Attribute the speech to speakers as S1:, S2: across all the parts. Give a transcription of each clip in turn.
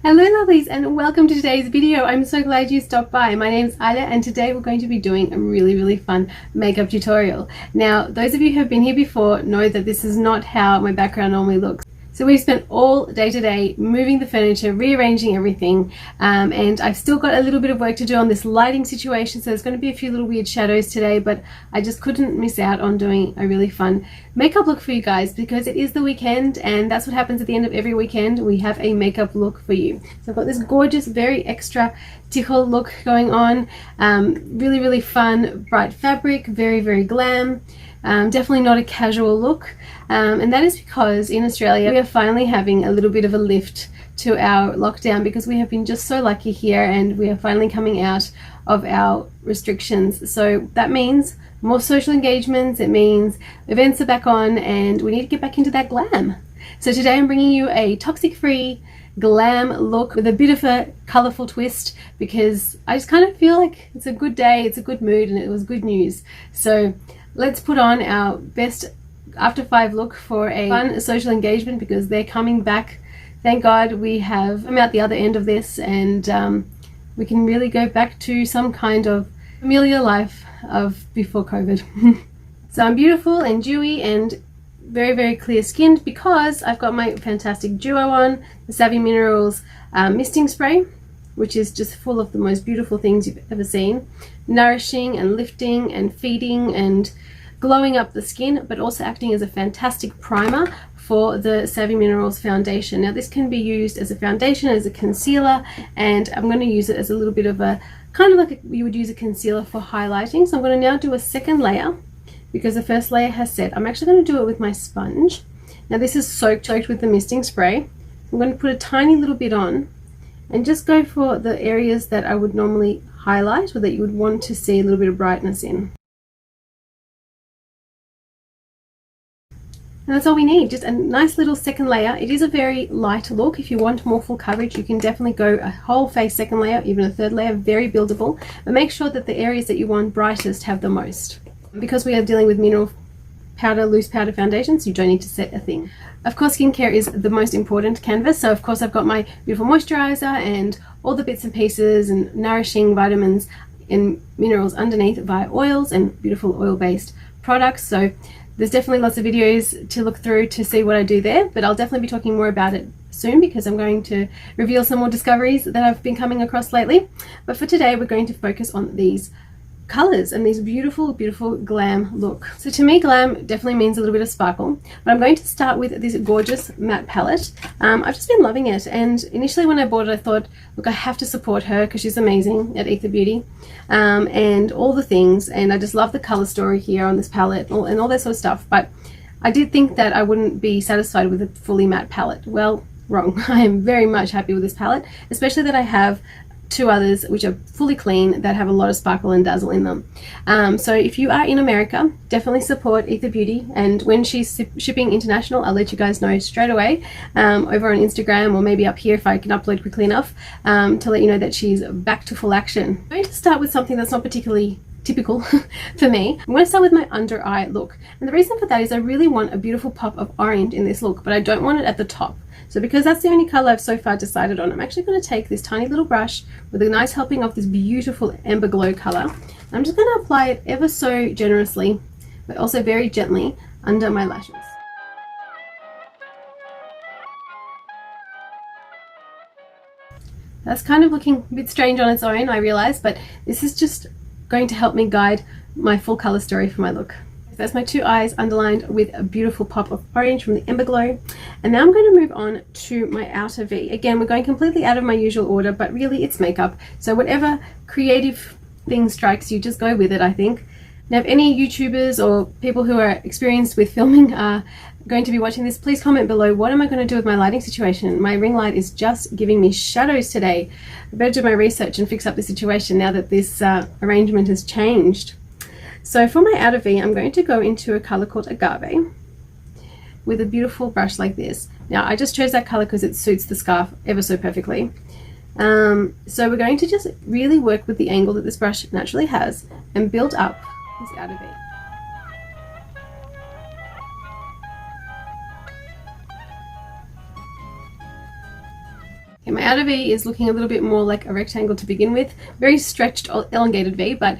S1: Hello lovelies and welcome to today's video. I'm so glad you stopped by. My name's Alya and today we're going to be doing a really fun makeup tutorial. Now those of you who have been here before know that this is not how my background normally looks. So we've spent all day today moving the furniture, rearranging everything, and I've still got a little bit of work to do on this lighting situation, so there's going to be a few little weird shadows today, but I just couldn't miss out on doing a really fun makeup look for you guys because it is the weekend and that's what happens at the end of every weekend. We have a makeup look for you. So I've got this gorgeous, very extra tickle look going on, really fun, bright fabric, very glam. Definitely not a casual look, and that is because in Australia we are finally having a little bit of a lift to our lockdown because we have been just so lucky here and we are finally coming out of our restrictions. So that means more social engagements, it means events are back on and we need to get back into that glam. So today I'm bringing you a toxic free glam look with a bit of a colorful twist because I just kind of feel like it's a good day, it's a good mood, and it was good news. So let's put on our best after 5 look for a fun social engagement because they're coming back. Thank God I'm out the other end of this and we can really go back to some kind of familiar life of before COVID. So I'm beautiful and dewy and very clear skinned because I've got my fantastic duo on, the Savvy Minerals misting spray, which is just full of the most beautiful things you've ever seen, nourishing and lifting and feeding and glowing up the skin, but also acting as a fantastic primer for the Savvy Minerals foundation. Now this can be used as a foundation, as a concealer, and I'm going to use it as a little bit of a kind of like you would use a concealer for highlighting. So I'm going to now do a second layer because the first layer has set. I'm actually going to do it with my sponge. Now this is soaked with the misting spray. I'm going to put a tiny little bit on and just go for the areas that I would normally highlight or that you would want to see a little bit of brightness in. And that's all we need, just a nice little second layer. It is a very light look. If you want more full coverage, you can definitely go a whole face second layer, even a third layer, very buildable. But make sure that the areas that you want brightest have the most. Because we are dealing with mineral powder, loose powder foundations, you don't need to set a thing. Of course, skincare is the most important canvas. So of course I've got my beautiful moisturizer and all the bits and pieces and nourishing vitamins and minerals underneath via oils and beautiful oil-based products. So there's definitely lots of videos to look through to see what I do there, but I'll definitely be talking more about it soon because I'm going to reveal some more discoveries that I've been coming across lately. But for today, we're going to focus on these colors and these beautiful glam look. So to me, glam definitely means a little bit of sparkle, but I'm going to start with this gorgeous matte palette. I've just been loving it, and initially when I bought it I thought, look, I have to support her because she's amazing at Aether Beauty and all the things, and I just love the color story here on this palette and all that sort of stuff. But I did think that I wouldn't be satisfied with a fully matte palette. Well, wrong. I am very much happy with this palette, especially that I have 2 others which are fully clean that have a lot of sparkle and dazzle in them. So if you are in America, definitely support Aether Beauty, and when she's shipping international, I'll let you guys know straight away over on Instagram or maybe up here if I can upload quickly enough to let you know that she's back to full action. I'm going to start with something that's not particularly typical for me. I'm going to start with my under eye look, and the reason for that is I really want a beautiful pop of orange in this look, but I don't want it at the top. So because that's the only color I've so far decided on, I'm actually going to take this tiny little brush with a nice helping of this beautiful amber glow color. I'm just going to apply it ever so generously, but also very gently under my lashes. That's kind of looking a bit strange on its own, I realize, but this is just going to help me guide my full color story for my look. That's my 2 eyes underlined with a beautiful pop of orange from the Ember Glow. And now I'm going to move on to my outer V. Again, we're going completely out of my usual order, but really it's makeup. So whatever creative thing strikes you, just go with it, I think. Now, if any YouTubers or people who are experienced with filming are going to be watching this, please comment below, what am I going to do with my lighting situation? My ring light is just giving me shadows today. I better do my research and fix up the situation now that this arrangement has changed. So for my outer V, I'm going to go into a color called Agave with a beautiful brush like this. Now, I just chose that color because it suits the scarf ever so perfectly. So we're going to just really work with the angle that this brush naturally has and build up this outer V. Okay, my outer V is looking a little bit more like a rectangle to begin with. Very stretched, elongated V, but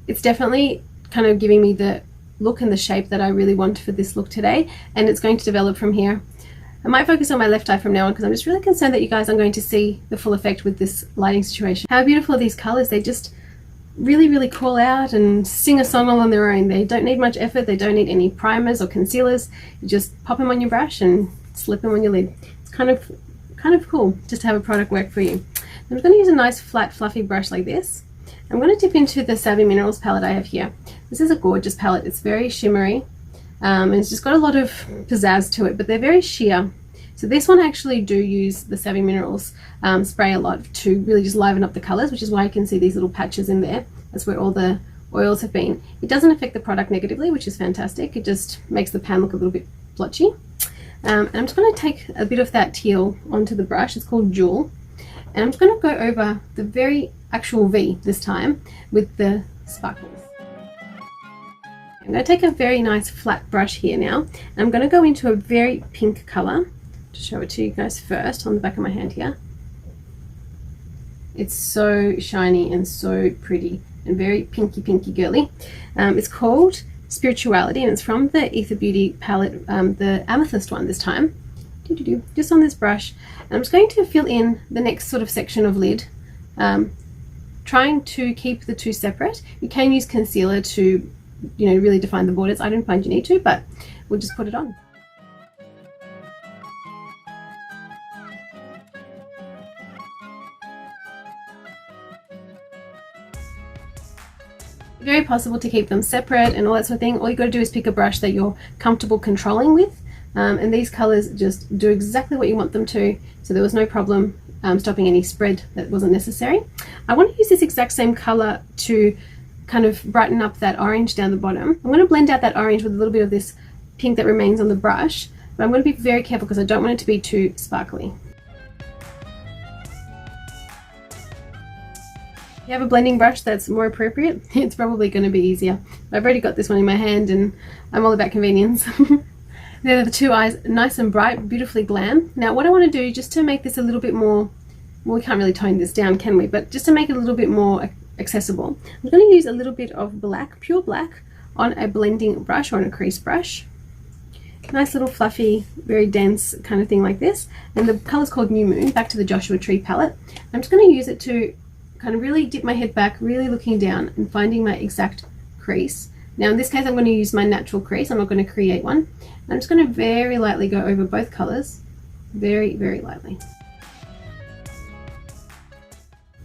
S1: it's definitely kind of giving me the look and the shape that I really want for this look today, and it's going to develop from here. I might focus on my left eye from now on because I'm just really concerned that you guys aren't going to see the full effect with this lighting situation. How beautiful are these colors? They just really call out and sing a song all on their own. They don't need much effort. They don't need any primers or concealers. You just pop them on your brush and slip them on your lid. It's kind of cool just to have a product work for you. I'm going to use a nice flat fluffy brush like this. I'm going to dip into the Savvy Minerals palette I have here. This is a gorgeous palette. It's very shimmery, and it's just got a lot of pizzazz to it, but they're very sheer. So this one I actually do use the Savvy Minerals spray a lot to really just liven up the colors, which is why you can see these little patches in there. That's where all the oils have been. It doesn't affect the product negatively, which is fantastic. It just makes the pan look a little bit blotchy. And I'm just going to take a bit of that teal onto the brush. It's called Jewel. And I'm just going to go over the very actual V this time with the sparkles. I'm going to take a very nice flat brush here now, and I'm going to go into a very pink color to show it to you guys first on the back of my hand here. It's so shiny and so pretty and very pinky girly. It's called Spirituality, and it's from the Aether Beauty palette, the amethyst one this time. Just on this brush, and I'm just going to fill in the next sort of section of lid, trying to keep the two separate. You can use concealer to, you know, really define the borders. I don't find you need to, but we'll just put it on. Very possible to keep them separate and all that sort of thing. All you got to do is pick a brush that you're comfortable controlling with, and these colors just do exactly what you want them to, so there was no problem stopping any spread that wasn't necessary. I want to use this exact same color to kind of brighten up that orange down the bottom. I'm going to blend out that orange with a little bit of this pink that remains on the brush, but I'm going to be very careful because I don't want it to be too sparkly. If you have a blending brush that's more appropriate, it's probably going to be easier. But I've already got this one in my hand and I'm all about convenience. There are the two eyes, nice and bright, beautifully glam. Now what I want to do, just to make this a little bit more, well, we can't really tone this down, can we? But just to make it a little bit more accessible, I'm going to use a little bit of black, pure black, on a blending brush or on a crease brush. Nice little fluffy, very dense kind of thing like this. And the color's called New Moon, back to the Joshua Tree palette. I'm just going to use it to kind of really dip my head back, really looking down and finding my exact crease. Now in this case I'm going to use my natural crease. I'm not going to create one. I'm just going to very lightly go over both colors, very lightly,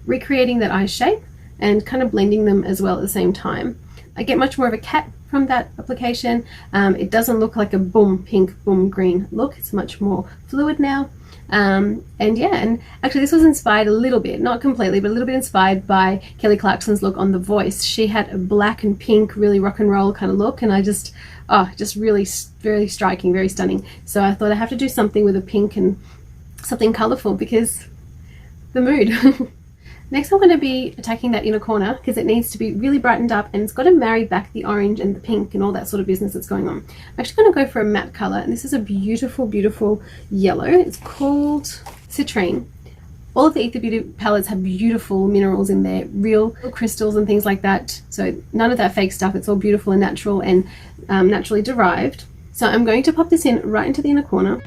S1: recreating that eye shape and kind of blending them as well at the same time. I get much more of a cat from that application. It doesn't look like a boom pink, boom green look. It's much more fluid now. And yeah, and actually this was inspired a little bit, not completely, but a little bit inspired by Kelly Clarkson's look on The Voice. She had a black and pink, really rock and roll kind of look, and I just really very striking, very stunning. So I thought I have to do something with a pink and something colorful because the mood. Next I'm going to be attacking that inner corner because it needs to be really brightened up, and it's got to marry back the orange and the pink and all that sort of business that's going on. I'm actually going to go for a matte color, and this is a beautiful yellow. It's called Citrine. All of the Aether Beauty palettes have beautiful minerals in there, real crystals and things like that. So none of that fake stuff. It's all beautiful and natural and naturally derived. So I'm going to pop this in right into the inner corner.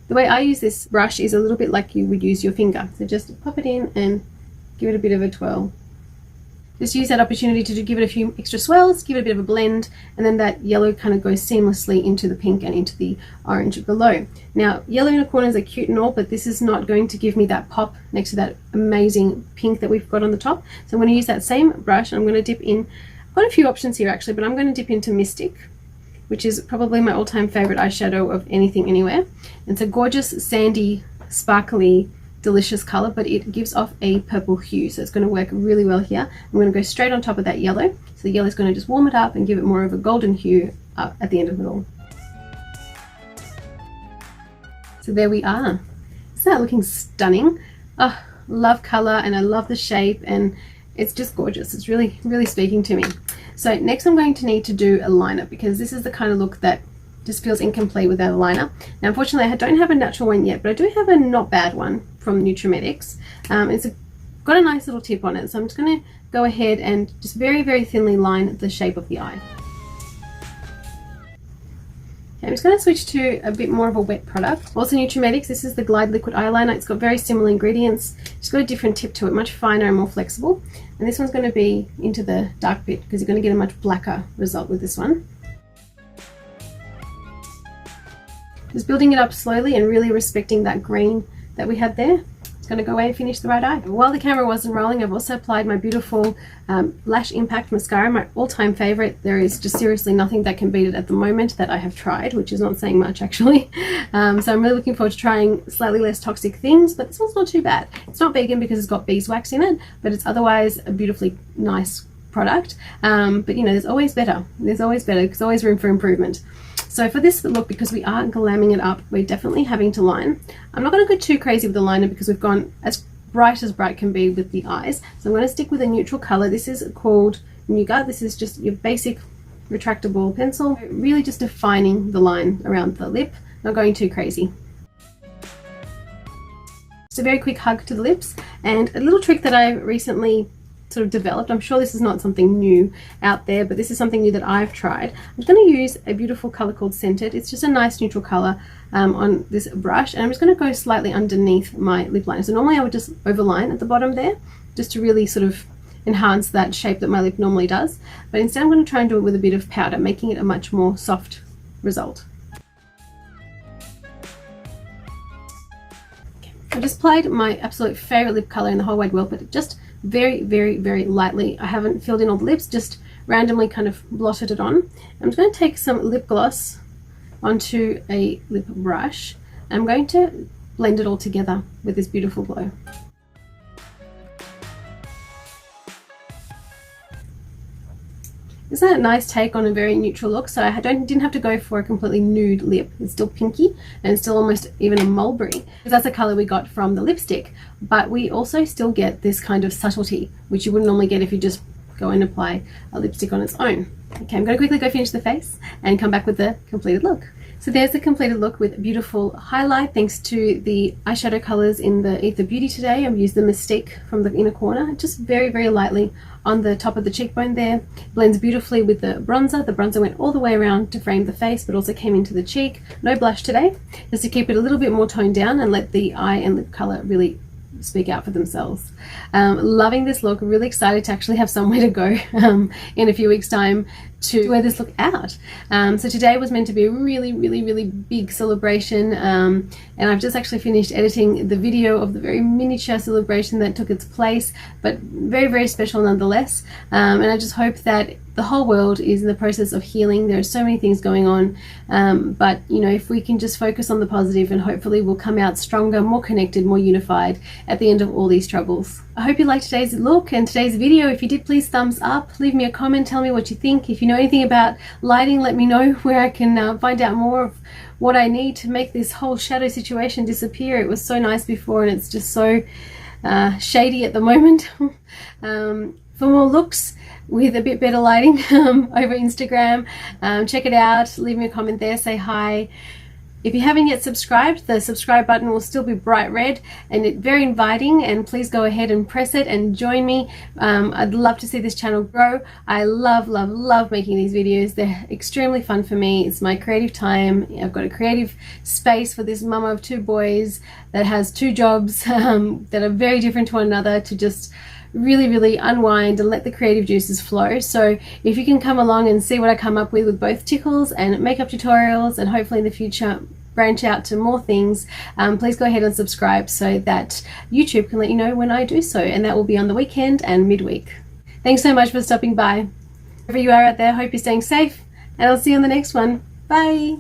S1: The way I use this brush is a little bit like you would use your finger. So just pop it in and give it a bit of a twirl. Just use that opportunity to give it a few extra swirls, give it a bit of a blend, and then that yellow kind of goes seamlessly into the pink and into the orange below. Now, yellow inner corners are cute and all, but this is not going to give me that pop next to that amazing pink that we've got on the top. So I'm going to use that same brush, and I'm going to dip in. I've got a few options here actually, but I'm going to dip into Mystic, which is probably my all-time favorite eyeshadow of anything anywhere. It's a gorgeous, sandy, sparkly, delicious color, but it gives off a purple hue, so it's going to work really well here. I'm going to go straight on top of that yellow, so the yellow is going to just warm it up and give it more of a golden hue up at the end of it all. So there we are. Isn't that looking stunning? Oh, love color, and I love the shape, and it's just gorgeous. It's really speaking to me. So next I'm going to need to do a liner, because this is the kind of look that just feels incomplete without a liner. Now unfortunately I don't have a natural one yet, but I do have a not bad one from Nutrimetics. Got a nice little tip on it, so I'm just going to go ahead and just very, very thinly line the shape of the eye. Okay, I'm just going to switch to a bit more of a wet product. Also Nutrimetics, this is the Glide Liquid Eyeliner. It's got very similar ingredients, just got a different tip to it, much finer and more flexible. And this one's going to be into the dark bit because you're going to get a much blacker result with this one. Just building it up slowly and really respecting that green that we had there. Going to go away and finish the right eye. While the camera wasn't rolling, I've also applied my beautiful Lash Impact mascara, my all-time favorite. There is just seriously nothing that can beat it at the moment that I have tried, which is not saying much actually. So I'm really looking forward to trying slightly less toxic things, but this one's not too bad. It's not vegan because it's got beeswax in it, but it's otherwise a beautifully nice product. But you know, there's always better. There's always room for improvement. So for this look, because we are glamming it up, we're definitely having to line. I'm not going to go too crazy with the liner because we've gone as bright can be with the eyes. So I'm going to stick with a neutral color. This is called Nougat. This is just your basic retractable pencil. Really just defining the line around the lip, not going too crazy. Just a very quick hug to the lips, and a little trick that I recently sort of developed. I'm sure this is not something new out there, but this is something new that I've tried. I'm going to use a beautiful color called Scented. It's just a nice neutral color on this brush, and I'm just going to go slightly underneath my lip liner. So normally I would just overline at the bottom there, just to really sort of enhance that shape that my lip normally does. But instead I'm going to try and do it with a bit of powder, making it a much more soft result. I just applied my absolute favorite lip color in the whole wide world, but just very, very, very lightly. I haven't filled in all the lips, just randomly kind of blotted it on. I'm just going to take some lip gloss onto a lip brush. I'm going to blend it all together with this beautiful glow. Isn't that a nice take on a very neutral look? So I didn't have to go for a completely nude lip. It's still pinky and it's still almost even a mulberry, because that's the color we got from the lipstick. But we also still get this kind of subtlety, which you wouldn't normally get if you just go and apply a lipstick on its own. Okay, I'm going to quickly go finish the face and come back with the completed look. So there's the completed look with beautiful highlight thanks to the eyeshadow colors in the Aether Beauty today. I've used the Mystique from the inner corner, just very, very lightly on the top of the cheekbone there. Blends beautifully with the bronzer. The bronzer went all the way around to frame the face, but also came into the cheek. No blush today, just to keep it a little bit more toned down and let the eye and lip color really speak out for themselves. Loving this look, really excited to actually have somewhere to go in a few weeks time to wear this look out. So today was meant to be a really, really, really big celebration, and I've just actually finished editing the video of the very miniature celebration that took its place, but very, very special nonetheless. And I just hope that the whole world is in the process of healing. There are so many things going on, but you know, if we can just focus on the positive, and hopefully we'll come out stronger, more connected, more unified at the end of all these troubles. I hope you liked today's look and today's video. If you did, please thumbs up, leave me a comment, tell me what you think. If you know anything about lighting, let me know where I can find out more of what I need to make this whole shadow situation disappear. It was so nice before and it's just so shady at the moment. For more looks with a bit better lighting over Instagram, check it out, leave me a comment there, say hi. If you haven't yet subscribed, the subscribe button will still be bright red and it's very inviting, and please go ahead and press it and join me. I'd love to see this channel grow. I love, love, love making these videos. They're extremely fun for me. It's my creative time. I've got a creative space for this mama of two boys that has two jobs that are very different to one another, to just really, really unwind and let the creative juices flow. So if you can come along and see what I come up with both tickles and makeup tutorials, and hopefully in the future branch out to more things, please go ahead and subscribe so that YouTube can let you know when I do so, and that will be on the weekend and midweek. Thanks so much for stopping by. Wherever you are out there, hope you're staying safe, and I'll see you on the next one. Bye.